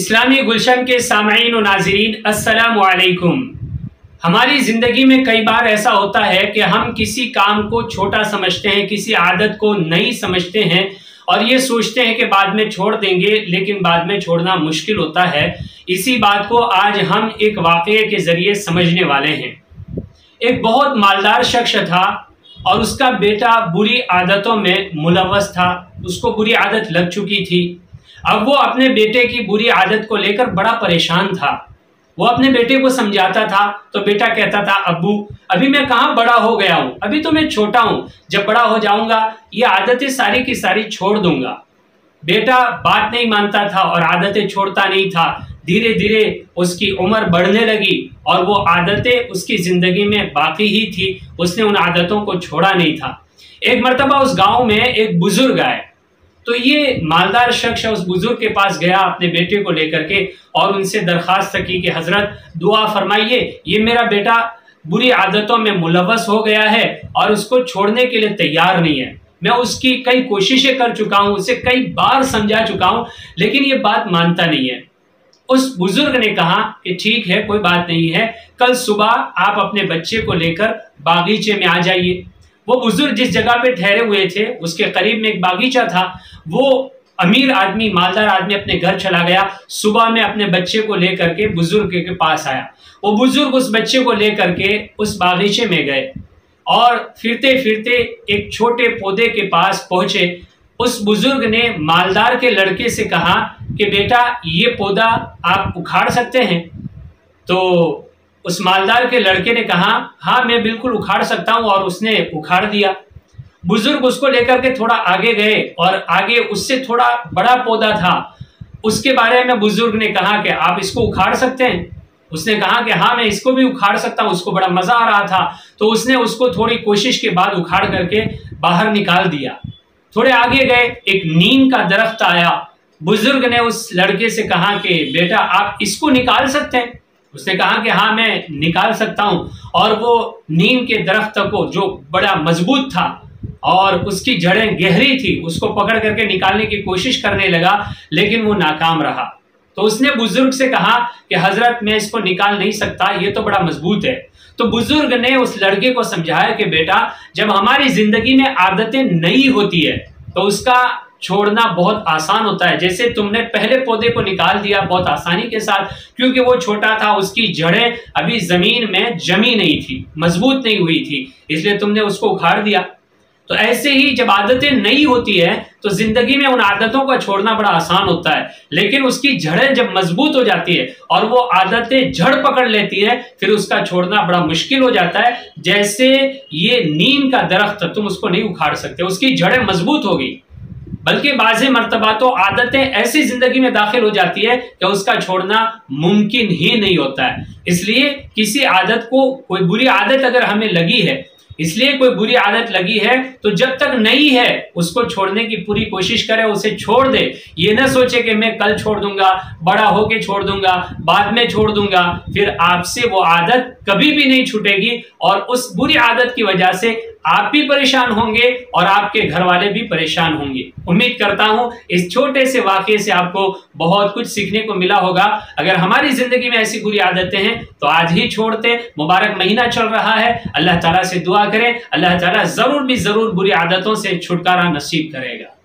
इस्लामी गुलशन के सामईन और नाज़रीन अस्सलामु अलैकुम। हमारी ज़िंदगी में कई बार ऐसा होता है कि हम किसी काम को छोटा समझते हैं, किसी आदत को नई समझते हैं और ये सोचते हैं कि बाद में छोड़ देंगे, लेकिन बाद में छोड़ना मुश्किल होता है। इसी बात को आज हम एक वाक़ये के ज़रिए समझने वाले हैं। एक बहुत मालदार शख्स था और उसका बेटा बुरी आदतों में मुलव्वस था। उसको बुरी आदत लग चुकी थी। अब वो अपने बेटे की बुरी आदत को लेकर बड़ा परेशान था। वो अपने बेटे को समझाता था तो बेटा कहता था, अब्बू अभी मैं कहाँ बड़ा हो गया हूँ, अभी तो मैं छोटा हूँ, जब बड़ा हो जाऊंगा ये आदतें सारी की सारी छोड़ दूंगा। बेटा बात नहीं मानता था और आदतें छोड़ता नहीं था। धीरे धीरे उसकी उम्र बढ़ने लगी और वो आदतें उसकी जिंदगी में बाकी ही थी, उसने उन आदतों को छोड़ा नहीं था। एक मर्तबा उस गांव में एक बुजुर्ग आए तो ये मालदार शख्स उस बुजुर्ग के पास गया अपने बेटे को लेकर के और उनसे दरखास्त की कि हजरत दुआ फरमाइए, ये मेरा बेटा बुरी आदतों में मुलव्वस हो गया है और उसको छोड़ने के लिए तैयार नहीं है। मैं उसकी कई कोशिशें कर चुका हूं, उसे कई बार समझा चुका हूं, लेकिन ये बात मानता नहीं है। उस बुजुर्ग ने कहा कि ठीक है, कोई बात नहीं है, कल सुबह आप अपने बच्चे को लेकर बागीचे में आ जाइए। वो बुजुर्ग जिस जगह पे ठहरे हुए थे उसके करीब में एक बागीचा था। वो अमीर आदमी, मालदार आदमी अपने घर चला गया। सुबह में अपने बच्चे को लेकर के बुजुर्ग के पास आया। वो बुजुर्ग उस बच्चे को लेकर के उस बागीचे में गए और फिरते फिरते एक छोटे पौधे के पास पहुंचे। उस बुजुर्ग ने मालदार के लड़के से कहा कि बेटा ये पौधा आप उखाड़ सकते हैं? तो उस मालदार के लड़के ने कहा, हाँ मैं बिल्कुल उखाड़ सकता हूं, और उसने उखाड़ दिया। बुजुर्ग उसको लेकर के थोड़ा आगे गए और आगे उससे थोड़ा बड़ा पौधा था, उसके बारे में बुजुर्ग ने कहा कि आप इसको उखाड़ सकते हैं? उसने कहा कि हाँ मैं इसको भी उखाड़ सकता हूँ। उसको बड़ा मजा आ रहा था तो उसने उसको थोड़ी कोशिश के बाद उखाड़ करके बाहर निकाल दिया। थोड़े आगे गए, एक नीम का दरख्त आया। बुजुर्ग ने उस लड़के से कहा कि बेटा आप इसको निकाल सकते हैं? उसने कहा कि हाँ मैं निकाल सकता हूँ। और वो नीम के दरख्त को, जो बड़ा मजबूत था और उसकी जड़ें गहरी थी, उसको पकड़ करके निकालने की कोशिश करने लगा, लेकिन वो नाकाम रहा। तो उसने बुजुर्ग से कहा कि हजरत मैं इसको निकाल नहीं सकता, ये तो बड़ा मजबूत है। तो बुजुर्ग ने उस लड़के को समझाया कि बेटा जब हमारी जिंदगी में आदतें नई होती है तो उसका छोड़ना बहुत आसान होता है। जैसे तुमने पहले पौधे को निकाल दिया बहुत आसानी के साथ, क्योंकि वो छोटा था, उसकी जड़ें अभी जमीन में जमी नहीं थी, मजबूत नहीं हुई थी, इसलिए तुमने उसको उखाड़ दिया। तो ऐसे ही जब आदतें नई होती है तो जिंदगी में उन आदतों को छोड़ना बड़ा आसान होता है, लेकिन उसकी जड़ें जब मजबूत हो जाती है और वो आदतें जड़ पकड़ लेती है, फिर उसका छोड़ना बड़ा मुश्किल हो जाता है। जैसे ये नीम का दरख्त, तुम उसको नहीं उखाड़ सकते, उसकी जड़ें मजबूत हो गई, बल्कि बाज़ मर्तबा तो आदतें ऐसी जिंदगी में दाखिल हो जाती है कि उसका छोड़ना मुमकिन ही नहीं होता है। इसलिए किसी आदत को, कोई बुरी आदत अगर हमें लगी है, इसलिए कोई बुरी आदत लगी है तो जब तक नई है उसको छोड़ने की पूरी कोशिश करे, उसे छोड़ दे। ये ना सोचे कि मैं कल छोड़ दूंगा, बड़ा होके छोड़ दूंगा, बाद में छोड़ दूंगा, फिर आपसे वो आदत कभी भी नहीं छूटेगी और उस बुरी आदत की वजह से आप भी परेशान होंगे और आपके घर वाले भी परेशान होंगे। उम्मीद करता हूं इस छोटे से वाकये से आपको बहुत कुछ सीखने को मिला होगा। अगर हमारी जिंदगी में ऐसी बुरी आदतें हैं तो आज ही छोड़ते। मुबारक महीना चल रहा है, अल्लाह ताला से दुआ करें, अल्लाह ताला जरूर बुरी आदतों से छुटकारा नसीब करेगा।